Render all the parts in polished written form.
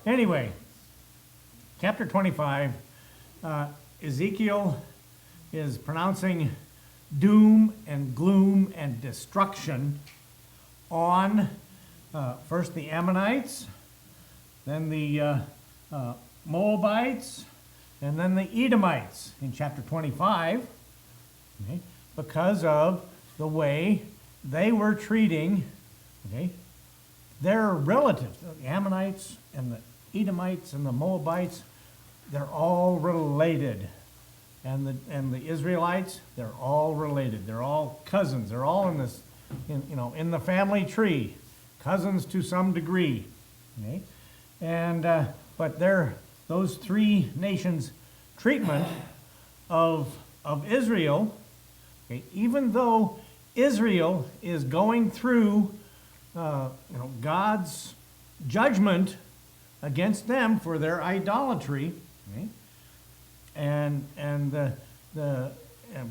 Anyway, chapter 25, Ezekiel is pronouncing doom and gloom and destruction on first the Ammonites, then the Moabites, and then the Edomites in chapter 25, okay, because of the way they were treating, okay, their relatives. The Ammonites and the Edomites and the Moabites, they're all related. And the Israelites, they're all related. They're all cousins. They're all in this, in the family tree, cousins to some degree. Okay, and but those three nations' treatment of Israel, okay, even though Israel is going through, God's judgment against them for their idolatry, okay,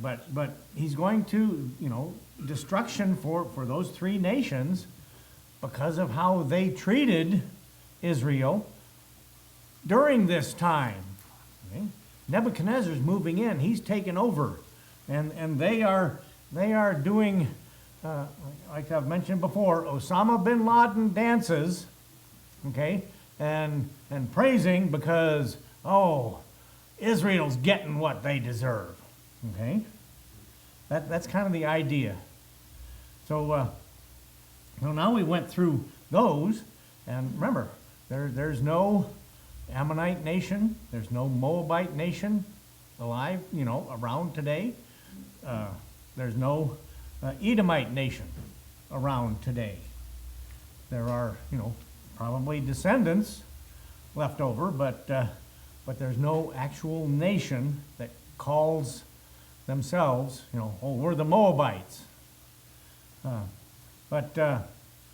but he's going to, destruction for those three nations because of how they treated Israel during this time. Okay? Nebuchadnezzar's moving in; he's taken over, and they are doing, like I've mentioned before, Osama bin Laden dances, okay, and praising because Israel's getting what they deserve. Okay, that's kind of the idea. So now we went through those, and remember, there's no Ammonite nation, there's no Moabite nation alive, around today. There's no Edomite nation around today. There are, probably descendants left over, but there's no actual nation that calls themselves, we're the Moabites.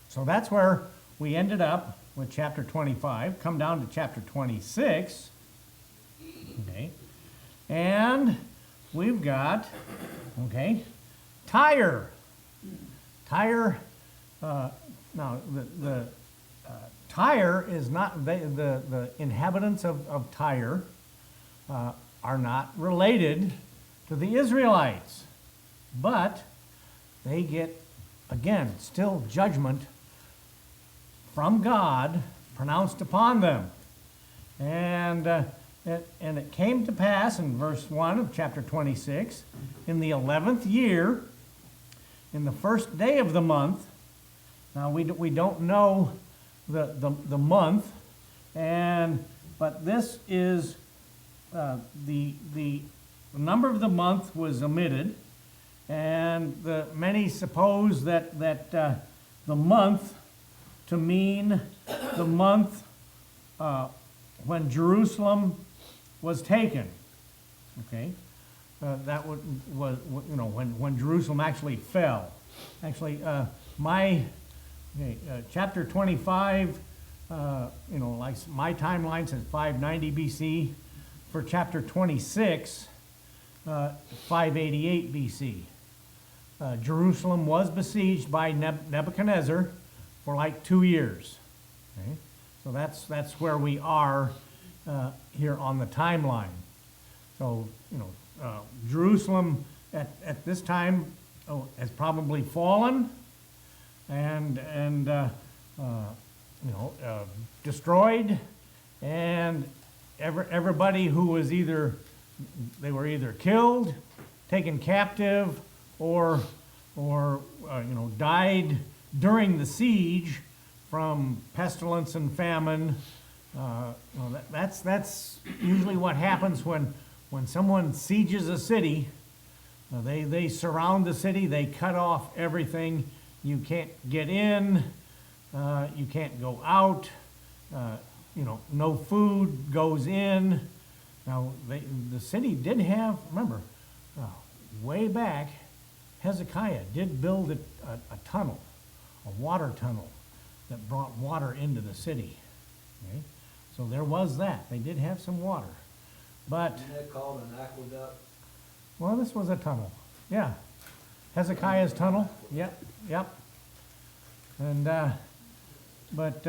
So that's where we ended up with chapter 25. Come down to chapter 26. Okay. And we've got, Tyre. Tyre, now the Tyre is not, the inhabitants of Tyre are not related to the Israelites, but they get, again, still judgment from God pronounced upon them. And it came to pass in verse 1 of chapter 26, in the 11th year, in the first day of the month. Now we don't know the month, but this is the number of the month was omitted, and many suppose that the month to mean the month when Jerusalem was taken. Okay, that was when Jerusalem actually fell. Actually, chapter 25, like my timeline says 590 BC. For chapter 26, 588 BC. Jerusalem was besieged by Nebuchadnezzar for like 2 years. Okay? So that's where we are here on the timeline. So, Jerusalem at this time has probably fallen and destroyed, and everybody who was they were either killed, taken captive, or died during the siege from pestilence and famine. That's usually what happens when someone sieges a city. They surround the city, they cut off everything. You can't get in, you can't go out, no food goes in. Now, the city did have, remember, way back, Hezekiah did build a tunnel, a water tunnel that brought water into the city. Okay? So there was that. They did have some water. But isn't that called an aqueduct? Well, this was a tunnel. Yeah. Hezekiah's tunnel. Yep. And but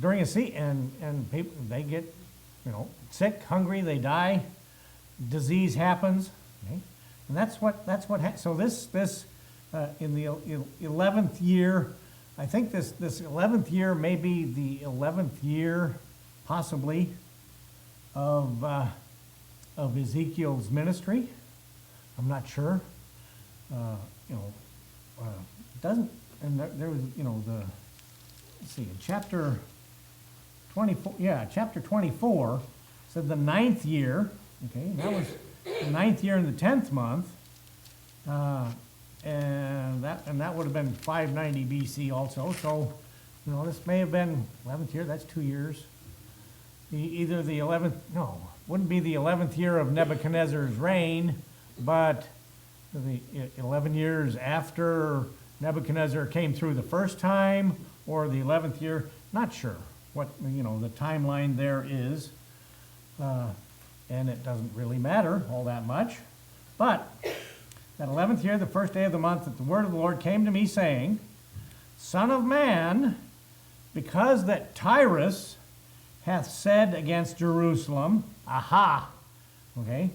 during a season, and people, they get, sick, hungry, they die, disease happens, okay? And so this in the 11th year, I think this 11th year may be the 11th year, possibly, of Ezekiel's ministry. I'm not sure. Doesn't, and there was, let's see, in chapter 24, chapter 24 said the 9th year, okay, and that was the 9th year in the 10th month, and that would have been 590 BC also. So, this may have been 11th year. That's 2 years. Either the 11th, no, wouldn't be the 11th year of Nebuchadnezzar's reign, but the 11 years after Nebuchadnezzar came through the first time, or the 11th year. Not sure what the timeline there is, and it doesn't really matter all that much. But that 11th year, the first day of the month, that the word of the Lord came to me, saying, Son of man, because that Tyrus hath said against Jerusalem, aha, okay,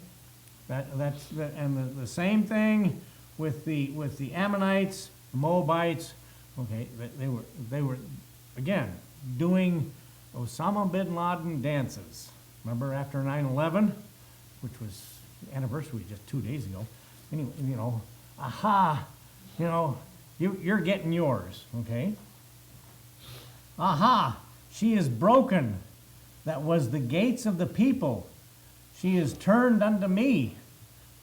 and the same thing with the Ammonites, the Moabites, okay, they were again doing Osama bin Laden dances. Remember after 9/11, which was the anniversary just 2 days ago. Anyway, aha, you're getting yours, okay? Aha, she is broken. That was the gates of the people. She is turned unto me.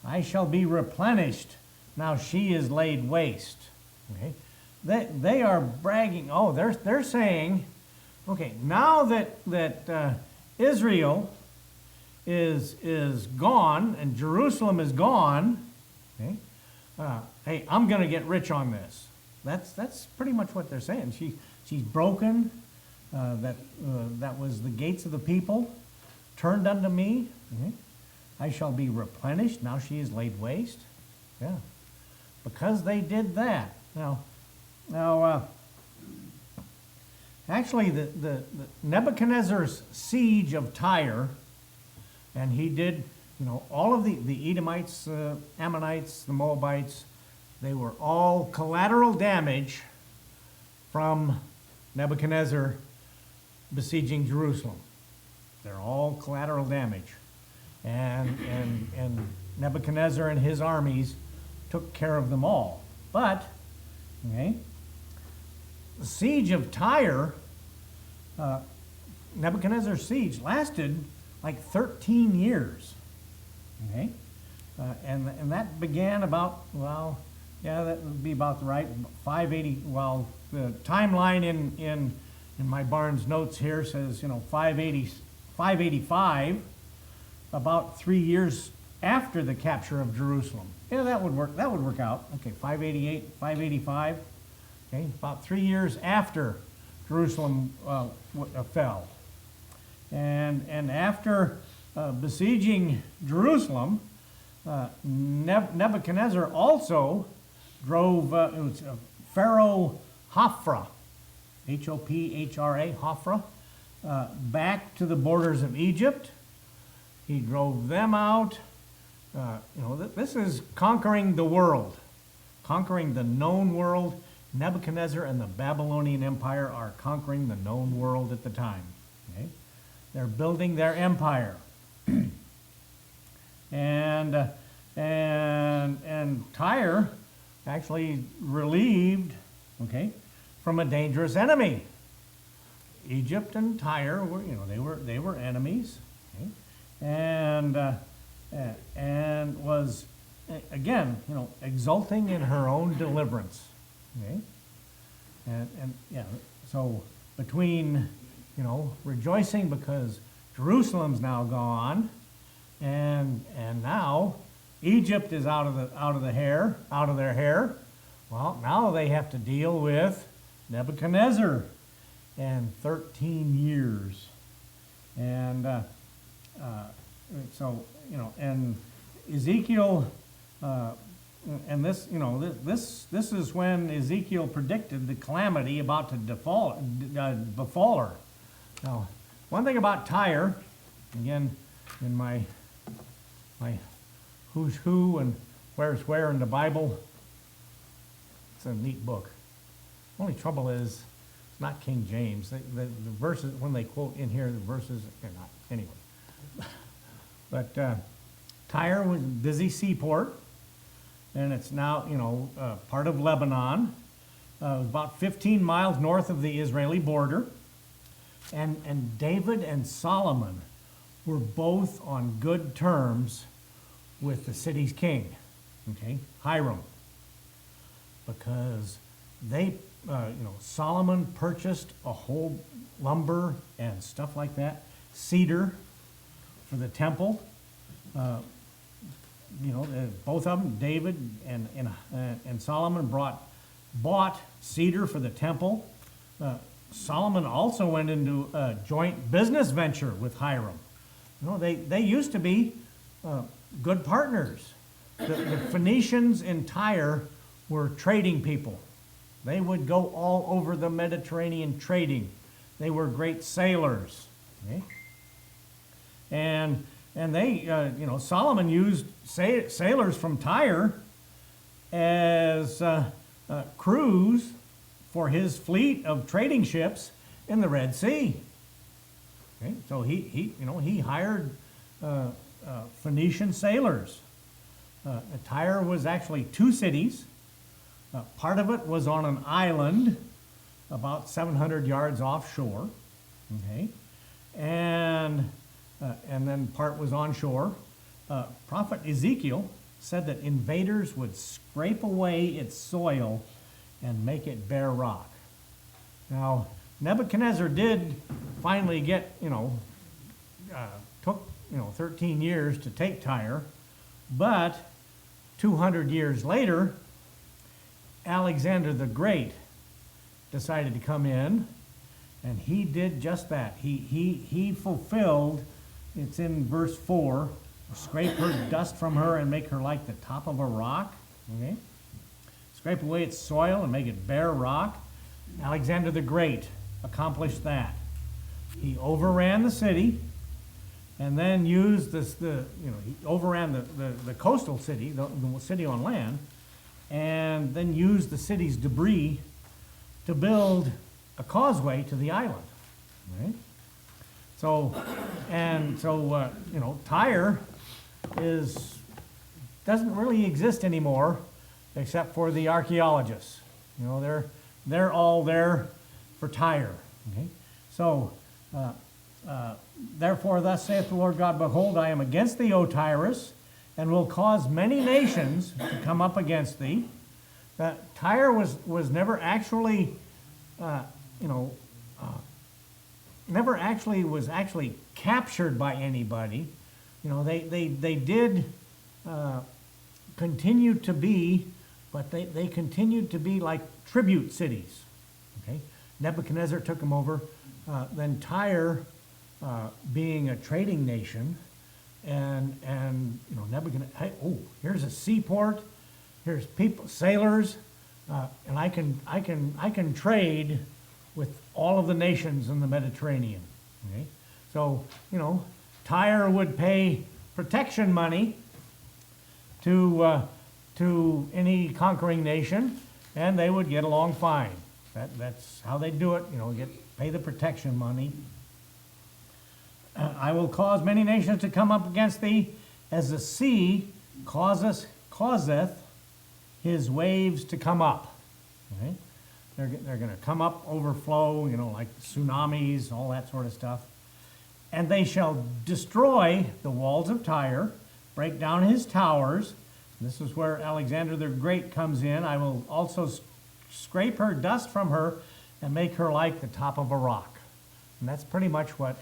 I shall be replenished. Now she is laid waste. Okay, they are bragging. Oh, they're saying, okay, now that Israel is gone and Jerusalem is gone. Okay, hey, I'm going to get rich on this. That's pretty much what they're saying. She's broken. That was the gates of the people, turned unto me. Okay. I shall be replenished. Now she is laid waste. Yeah, because they did that. Now, actually, the Nebuchadnezzar's siege of Tyre, and he did, all of the Edomites, Ammonites, the Moabites, they were all collateral damage from Nebuchadnezzar besieging Jerusalem. They're all collateral damage. And Nebuchadnezzar and his armies took care of them all. But, okay, the siege of Tyre, Nebuchadnezzar's siege lasted like 13 years. Okay, and that began about, well, yeah, that would be about the right 580. Well, the timeline in my Barnes notes here says 585. About 3 years after the capture of Jerusalem. Yeah, that would work out. Okay, 588, 585. Okay, about 3 years after Jerusalem fell. And after besieging Jerusalem, Nebuchadnezzar also drove Pharaoh Hophra, Hophra, Hophra, back to the borders of Egypt. He drove them out. This is conquering the world, conquering the known world. Nebuchadnezzar and the Babylonian Empire are conquering the known world at the time. Okay? They're building their empire. and Tyre actually relieved, okay, from a dangerous enemy. Egypt and Tyre were, they were enemies. Okay? And was again, exulting in her own deliverance. Okay, and yeah, so between rejoicing because Jerusalem's now gone, and now Egypt is out of their hair. Well, now they have to deal with Nebuchadnezzar and 13 years, and so and Ezekiel and this, this is when Ezekiel predicted the calamity about to befall her. Now, one thing about Tyre, again, in my who's who and where's where in the Bible, it's a neat book. Only trouble is, it's not King James. The verses, when they quote in here, the verses are not. Anyway. But Tyre was a busy seaport, and it's now, part of Lebanon. It was about 15 miles north of the Israeli border. And David and Solomon were both on good terms with the city's king, okay, Hiram, because they, Solomon purchased a whole lumber and stuff like that, cedar for the temple. Both of them, David and Solomon bought cedar for the temple. Solomon also went into a joint business venture with Hiram. They used to be good partners. The Phoenicians in Tyre were trading people. They would go all over the Mediterranean trading. They were great sailors. Okay? And they, Solomon used sailors from Tyre as crews for his fleet of trading ships in the Red Sea. Okay? So he hired Phoenician sailors. Tyre was actually two cities. Part of it was on an island about 700 yards offshore. Okay? And then part was onshore. Prophet Ezekiel said that invaders would scrape away its soil and make it bare rock. Now, Nebuchadnezzar did finally get, took 13 years to take Tyre, but 200 years later, Alexander the Great decided to come in, and he did just that. He fulfilled, it's in verse 4, scrape her dust from her and make her like the top of a rock. Okay? Scrape away its soil and make it bare rock. Alexander the Great accomplished that. He overran the city, and then used he overran the coastal city, the city on land, and then used the city's debris to build a causeway to the island. Right? Tyre doesn't really exist anymore, except for the archaeologists. They're all there for Tyre. Okay? So, therefore, thus saith the Lord God, behold, I am against thee, O Tyrus, and will cause many nations to come up against thee. Tyre was never actually, was actually captured by anybody. They did continue to be, but they continued to be like tribute cities. Okay, Nebuchadnezzar took them over. Then Tyre, being a trading nation, and Nebuchadnezzar. Hey, here's a seaport. Here's people, sailors, and I can trade with all of the nations in the Mediterranean. Okay, so Tyre would pay protection money to any conquering nation, and they would get along fine. That's how they do it. Pay the protection money. I will cause many nations to come up against thee, as the sea causeth his waves to come up. Okay? They're going to come up, overflow, like tsunamis, all that sort of stuff. And they shall destroy the walls of Tyre, break down his towers. This is where Alexander the Great comes in. I will also scrape her dust from her and make her like the top of a rock. And that's pretty much what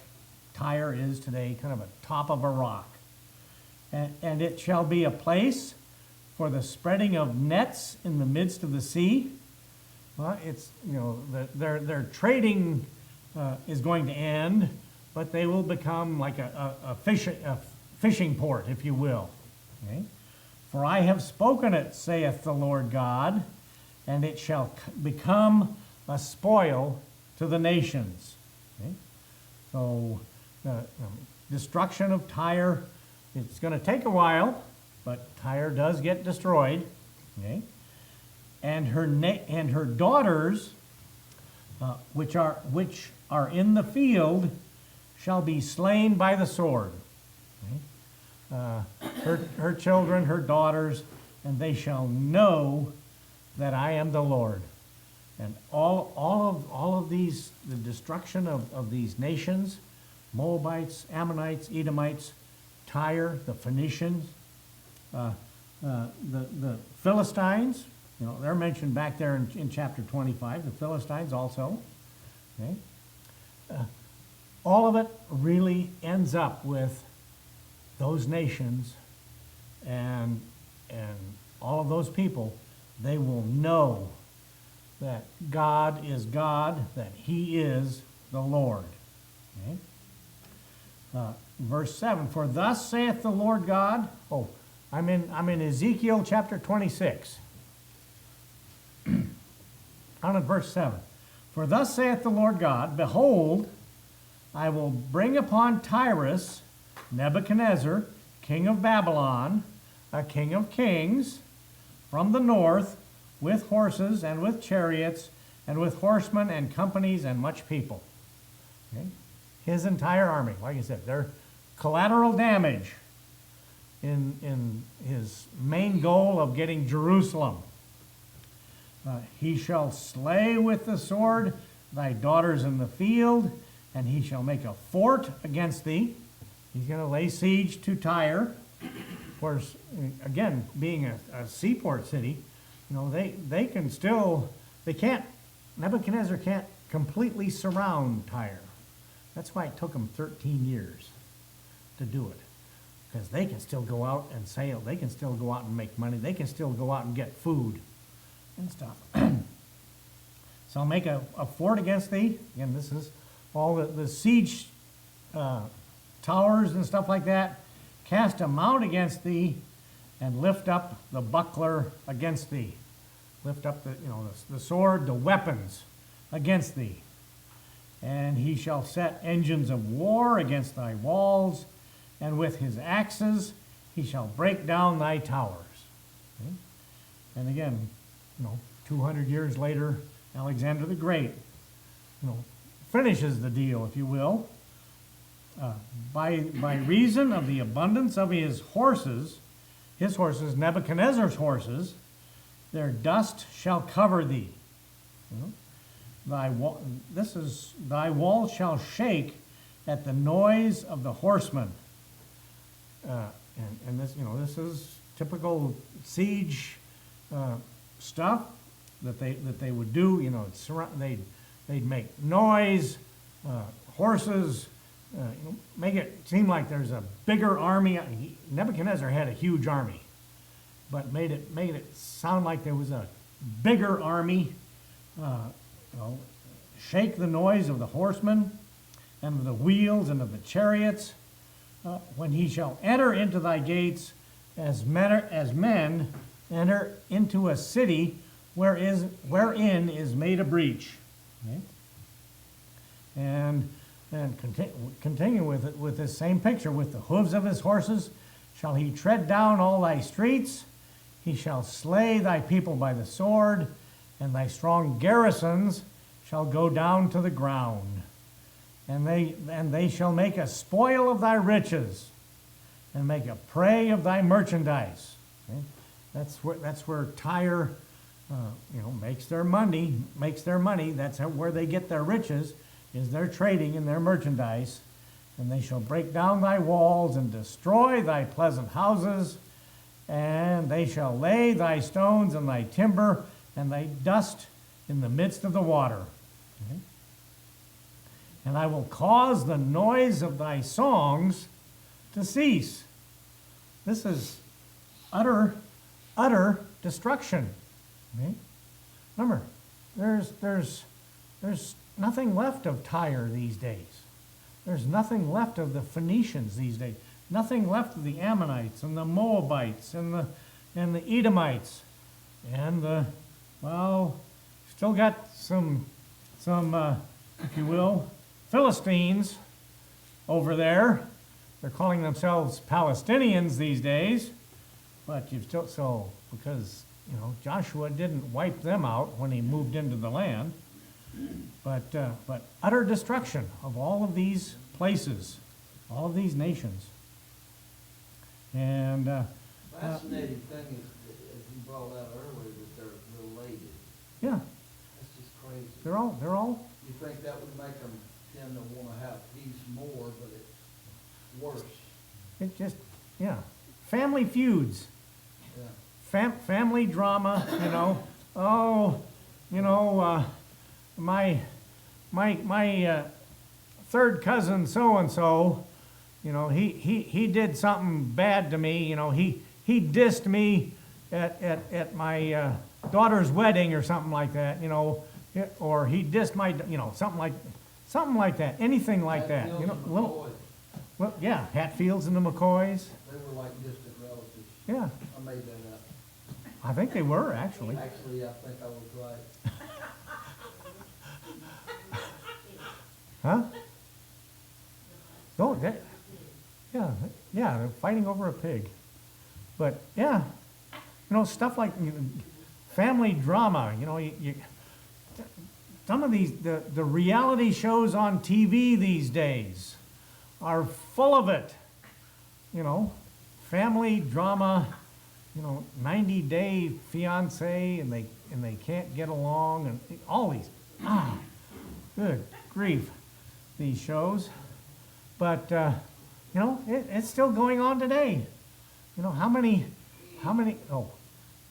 Tyre is today, kind of a top of a rock. And it shall be a place for the spreading of nets in the midst of the sea. Well, it's, their trading is going to end, but they will become like a fishing port, if you will. Okay? For I have spoken it, saith the Lord God, and it shall become a spoil to the nations. Okay? So the destruction of Tyre, it's going to take a while, but Tyre does get destroyed. Okay? And her daughters, which are in the field, shall be slain by the sword. Okay? Her children, her daughters, and they shall know that I am the Lord. And all of these, the destruction of these nations, Moabites, Ammonites, Edomites, Tyre, the Phoenicians, the Philistines, they're mentioned back there in chapter 25, the Philistines also. Okay? All of it really ends up with those nations and all of those people. They will know that God is God, that He is the Lord. Okay? Verse 7, for thus saith the Lord God. Oh, I'm in Ezekiel chapter 26. On in verse 7. For thus saith the Lord God, behold, I will bring upon Tyrus Nebuchadnezzar, king of Babylon, a king of kings, from the north, with horses and with chariots and with horsemen and companies and much people. Okay? His entire army, like I said, they're collateral damage in his main goal of getting Jerusalem. He shall slay with the sword thy daughters in the field, and he shall make a fort against thee. He's going to lay siege to Tyre. Of course, again, being a seaport city, they can still, Nebuchadnezzar can't completely surround Tyre. That's why it took him 13 years to do it. Because they can still go out and sail. They can still go out and make money. They can still go out and get food and stuff. So I'll make a fort against thee. Again, this is all the siege towers and stuff like that. Cast a mount against thee and lift up the buckler against thee. Lift up the sword, the weapons against thee. And he shall set engines of war against thy walls, and with his axes he shall break down thy towers. Okay? And again, 200 years later, Alexander the Great, finishes the deal, if you will. By reason of the abundance of his horses, Nebuchadnezzar's horses, their dust shall cover thee. Thy wall shall shake at the noise of the horsemen. And this is typical siege stuff that they would do. They'd make noise, horses. Make it seem like there's a bigger army. Nebuchadnezzar had a huge army, but made it sound like there was a bigger army. Shake the noise of the horsemen and of the wheels and of the chariots. When he shall enter into thy gates as men enter into a city wherein is made a breach. Okay? And continue with it with this same picture. With the hooves of his horses shall he tread down all thy streets. He shall slay thy people by the sword, and thy strong garrisons shall go down to the ground. And they shall make a spoil of thy riches, and make a prey of thy merchandise. Okay? That's where Tyre, makes their money. That's where they get their riches, is their trading and their merchandise. And they shall break down thy walls and destroy thy pleasant houses, and they shall lay thy stones and thy timber and thy dust in the midst of the water. Okay? And I will cause the noise of thy songs to cease. This is utter destruction. Okay? Remember, there's nothing left of Tyre these days. There's nothing left of the Phoenicians these days. Nothing left of the Ammonites and the Moabites and and the Edomites, and still got some, if you will, Philistines over there. They're calling themselves Palestinians these days, but you've still, so, because, Joshua didn't wipe them out when he moved into the land, but utter destruction of all of these places, all of these nations. And fascinating thing is, as you brought out earlier, that they're related. yeah, That's just crazy. they're all. You think that would make them tend to want to have peace more, but it's worse. It just, yeah, family feuds, Yeah. family drama. Oh, my third cousin so and so. He did something bad to me. He dissed me at my daughter's wedding or something like that. Or he dissed my, something like that. Anything like that. Well, yeah, Hatfields and the McCoys. They were like distant relatives. Yeah, I made that up. I think they were actually. Actually, I think I was right. Huh? Oh, they're fighting over a pig. But yeah, stuff like family drama. Some of these the reality shows on TV these days are full of it. Family drama. 90-day fiance, and they can't get along, and all these. Good grief, these shows. But it's still going on today. How many? Oh,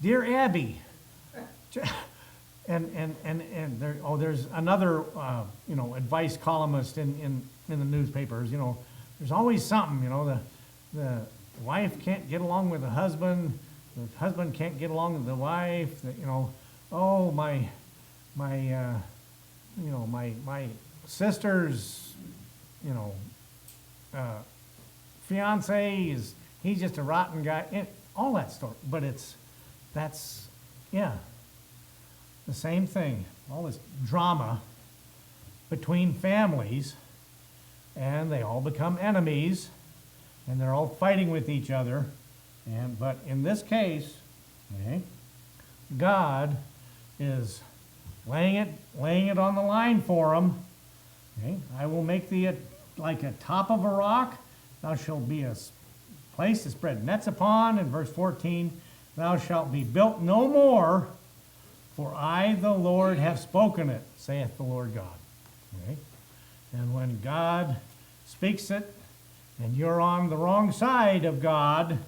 Dear Abby. And there's another advice columnist in the newspapers. There's always something. The wife can't get along with the husband. The husband can't get along with the wife. Oh, my sister's fiance he's just a rotten guy. All that stuff. But that's the same thing. All this drama between families, and they all become enemies, and they're all fighting with each other. But in this case, God is laying it on the line for them. I will make thee like a top of a rock. Thou shalt be a place to spread nets upon. In verse 14, thou shalt be built no more, for I, the Lord, have spoken it, saith the Lord God. And when God speaks it, and you're on the wrong side of God,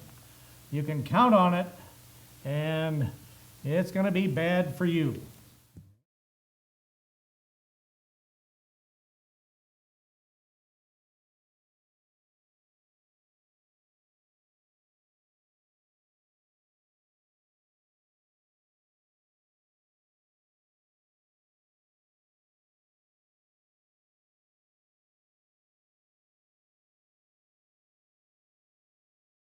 you can count on it, and it's going to be bad for you.